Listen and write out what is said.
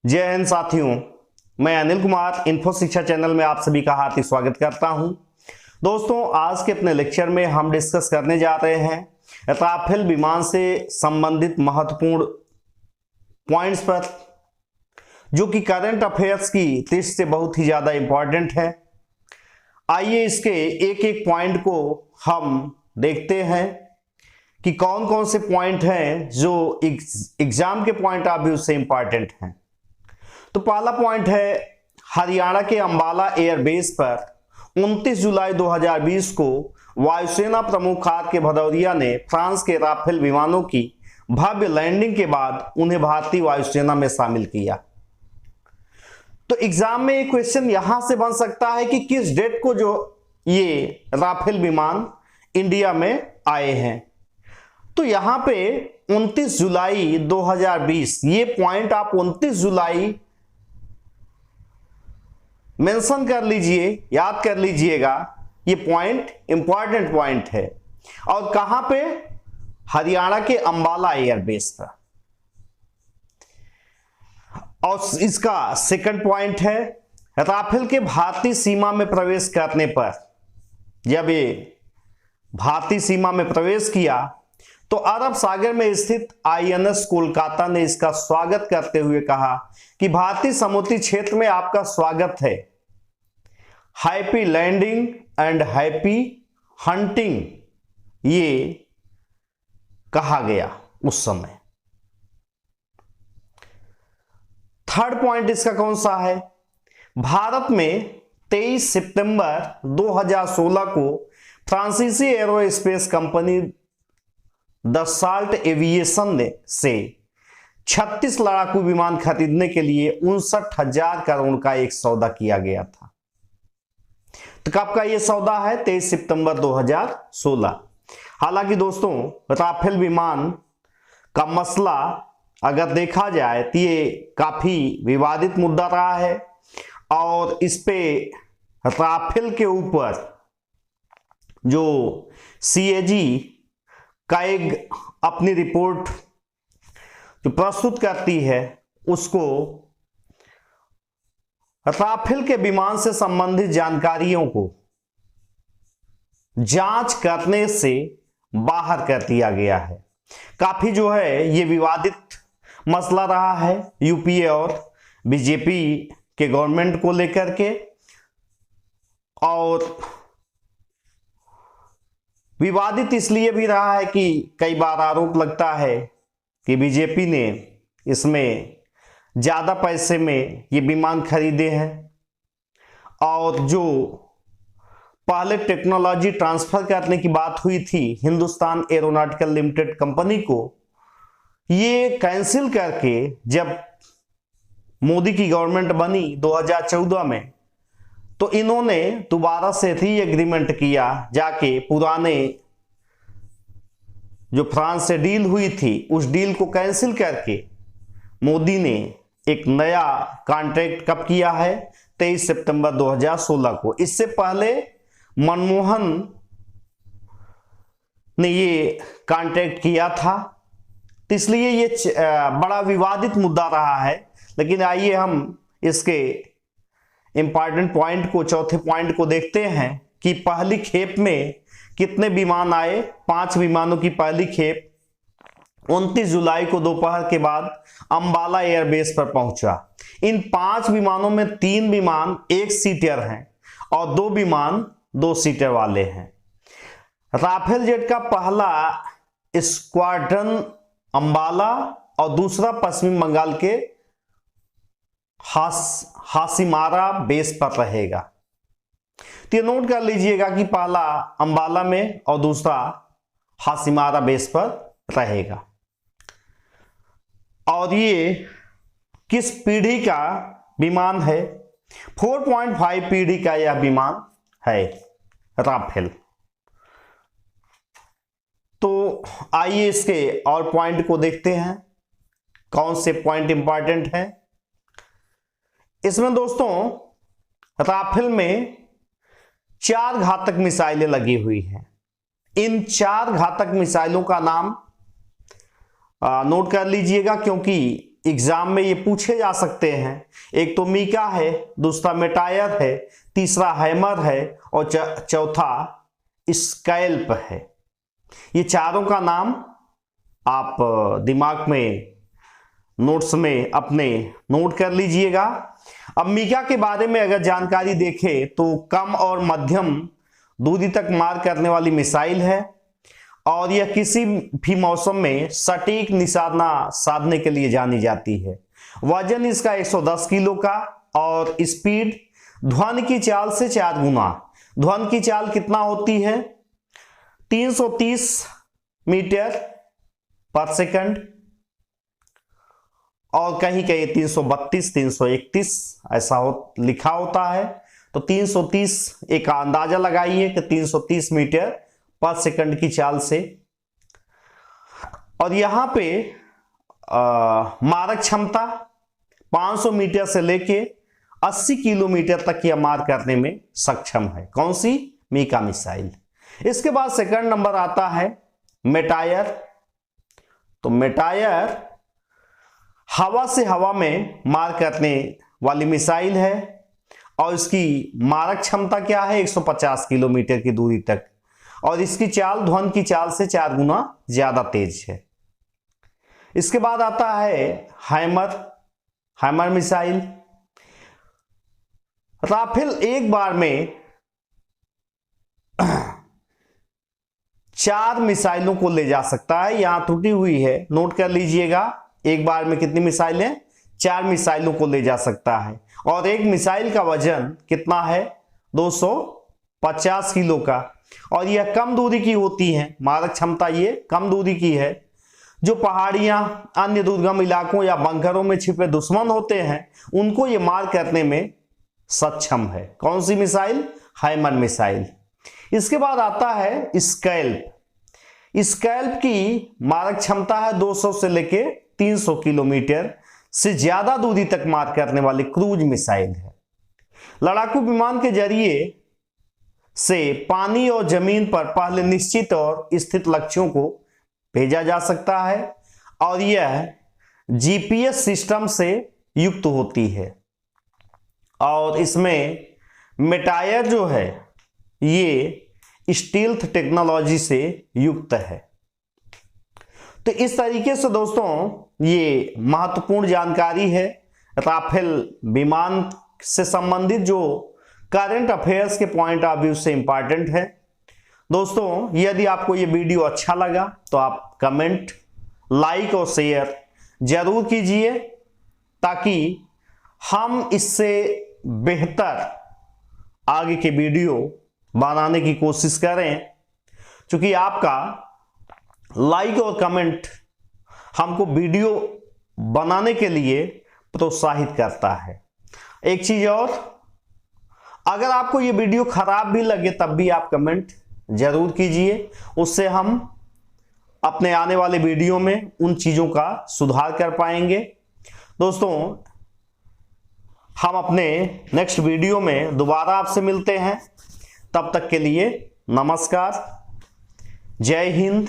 जय हिंद साथियों, मैं अनिल कुमार इन्फो शिक्षा चैनल में आप सभी का हार्दिक स्वागत करता हूं। दोस्तों, आज के अपने लेक्चर में हम डिस्कस करने जा रहे हैं राफेल विमान से संबंधित महत्वपूर्ण पॉइंट्स पर, जो कि करंट अफेयर्स की दृष्टि से बहुत ही ज्यादा इंपॉर्टेंट है। आइए इसके एक एक पॉइंट को हम देखते हैं कि कौन कौन से पॉइंट हैं जो एग्जाम के पॉइंट ऑफ व्यू से इंपॉर्टेंट हैं। तो पहला पॉइंट है, हरियाणा के अंबाला एयरबेस पर 29 जुलाई 2020 को वायुसेना प्रमुख आर के भदौरिया ने फ्रांस के राफेल विमानों की भव्य लैंडिंग के बाद उन्हें भारतीय वायुसेना में शामिल किया। तो एग्जाम में एक क्वेश्चन यहां से बन सकता है कि किस डेट को जो ये राफेल विमान इंडिया में आए हैं। तो यहां पे 29 जुलाई 2020, ये पॉइंट आप 29 जुलाई मेंशन कर लीजिए, याद कर लीजिएगा। ये पॉइंट इंपॉर्टेंट पॉइंट है। और कहां पे? हरियाणा के अंबाला एयरबेस पर। और इसका सेकंड पॉइंट है, राफेल के भारतीय सीमा में प्रवेश करने पर, जब ये भारतीय सीमा में प्रवेश किया तो अरब सागर में स्थित आईएनएस कोलकाता ने इसका स्वागत करते हुए कहा कि भारतीय समुद्री क्षेत्र में आपका स्वागत है, happy landing and happy hunting, ये कहा गया उस समय। थर्ड पॉइंट इसका कौन सा है? भारत में 23 सितंबर 2016 को फ्रांसीसी एरोस्पेस कंपनी दसाल्ट एविएशन से 36 लड़ाकू विमान खरीदने के लिए 59,000 करोड़ का एक सौदा किया गया था। तो कब का यह सौदा है? 23 सितंबर 2016। हालांकि दोस्तों, राफेल विमान का मसला अगर देखा जाए तो ये काफी विवादित मुद्दा रहा है और इस पे राफेल के ऊपर जो सीएजी का एक अपनी रिपोर्ट जो प्रस्तुत करती है, उसको राफेल के विमान से संबंधित जानकारियों को जांच करने से बाहर कर दिया गया है। काफी जो है ये विवादित मसला रहा है यूपीए और बीजेपी के गवर्नमेंट को लेकर के, और विवादित इसलिए भी रहा है कि कई बार आरोप लगता है कि बीजेपी ने इसमें ज्यादा पैसे में ये विमान खरीदे हैं और जो पहले टेक्नोलॉजी ट्रांसफर करने की बात हुई थी हिंदुस्तान एरोनॉटिकल लिमिटेड कंपनी को, ये कैंसिल करके जब मोदी की गवर्नमेंट बनी 2014 में, तो इन्होंने दोबारा से री एग्रीमेंट किया, जाके पुराने जो फ्रांस से डील हुई थी उस डील को कैंसिल करके मोदी ने एक नया कॉन्ट्रैक्ट कब किया है? 23 सितंबर 2016 को। इससे पहले मनमोहन ने ये कॉन्ट्रैक्ट किया था, तो इसलिए ये बड़ा विवादित मुद्दा रहा है। लेकिन आइए हम इसके इंपॉर्टेंट पॉइंट को, चौथे पॉइंट को देखते हैं कि पहली खेप में कितने विमान आए। 5 विमानों की पहली खेप 29 जुलाई को दोपहर के बाद अंबाला एयरबेस पर पहुंचा। इन 5 विमानों में 3 विमान 1 सीटर हैं और 2 विमान 2 सीटर वाले हैं। राफेल जेट का पहला स्क्वाड्रन अंबाला और दूसरा पश्चिम बंगाल के हासिमारा बेस पर रहेगा। तो ये नोट कर लीजिएगा कि पहला अंबाला में और दूसरा हासिमारा बेस पर रहेगा। और ये किस पीढ़ी का विमान है? 4.5 पीढ़ी का यह विमान है राफेल। तो आइए इसके और पॉइंट को देखते हैं, कौन से पॉइंट इंपॉर्टेंट है इसमें। दोस्तों, राफेल में 4 घातक मिसाइलें लगी हुई हैं। इन 4 घातक मिसाइलों का नाम नोट कर लीजिएगा, क्योंकि एग्जाम में ये पूछे जा सकते हैं। एक तो मीका है, दूसरा मेटायर है, तीसरा हैमर है और चौथा स्कैल्प है। ये चारों का नाम आप दिमाग में नोट्स में अपने नोट कर लीजिएगा। अब मीका के बारे में अगर जानकारी देखें तो कम और मध्यम दूरी तक मार करने वाली मिसाइल है और यह किसी भी मौसम में सटीक निशाना साधने के लिए जानी जाती है। वजन इसका 110 किलो का और स्पीड ध्वनि की चाल से 4 गुना। ध्वनि की चाल कितना होती है? 330 मीटर पर सेकंड और कहीं कहीं 332, 331 ऐसा लिखा होता है। तो 330 एक अंदाजा लगाइए कि 330 मीटर पर सेकंड की चाल से। और यहां पे मारक क्षमता 500 मीटर से लेके 80 किलोमीटर तक यह मार करने में सक्षम है। कौन सी? मीका मिसाइल। इसके बाद सेकंड नंबर आता है मेटायर। तो मेटायर हवा से हवा में मार करने वाली मिसाइल है और इसकी मारक क्षमता क्या है? 150 किलोमीटर की दूरी तक और इसकी चाल ध्वनि की चाल से 4 गुना ज्यादा तेज है। इसके बाद आता है हैमर मिसाइल। राफेल एक बार में 4 मिसाइलों को ले जा सकता है। यहां त्रुटि हुई है, नोट कर लीजिएगा। एक बार में कितनी मिसाइलें? 4 मिसाइलों को ले जा सकता है और एक मिसाइल का वजन कितना है? 250 किलो का और यह कम दूरी की होती है। मारक क्षमता ये कम दूरी की है। जो पहाड़ियां, अन्य दुर्गम इलाकों या बंकरों में छिपे दुश्मन होते हैं उनको ये मार करने में सक्षम है। कौन सी मिसाइल? Hammer missile. इसके बाद आता है स्कैल्प। स्कैल्प की मारक क्षमता है 200 से लेके 300 किलोमीटर से ज्यादा दूरी तक मार करने वाली क्रूज मिसाइल है। लड़ाकू विमान के जरिए से पानी और जमीन पर पहले निश्चित और स्थित लक्ष्यों को भेजा जा सकता है और यह जीपीएस सिस्टम से युक्त होती है और इसमें मेटायर जो है ये स्टील्थ टेक्नोलॉजी से युक्त है। तो इस तरीके से दोस्तों ये महत्वपूर्ण जानकारी है राफेल विमान से संबंधित जो करंट अफेयर्स के पॉइंट ऑफ व्यू से इंपॉर्टेंट है। दोस्तों यदि आपको ये वीडियो अच्छा लगा तो आप कमेंट, लाइक और शेयर जरूर कीजिए ताकि हम इससे बेहतर आगे के वीडियो बनाने की कोशिश करें। क्योंकि आपका लाइक और कमेंट हमको वीडियो बनाने के लिए प्रोत्साहित करता है। एक चीज और, अगर आपको ये वीडियो खराब भी लगे तब भी आप कमेंट जरूर कीजिए, उससे हम अपने आने वाले वीडियो में उन चीजों का सुधार कर पाएंगे। दोस्तों हम अपने नेक्स्ट वीडियो में दोबारा आपसे मिलते हैं। तब तक के लिए नमस्कार, जय हिंद।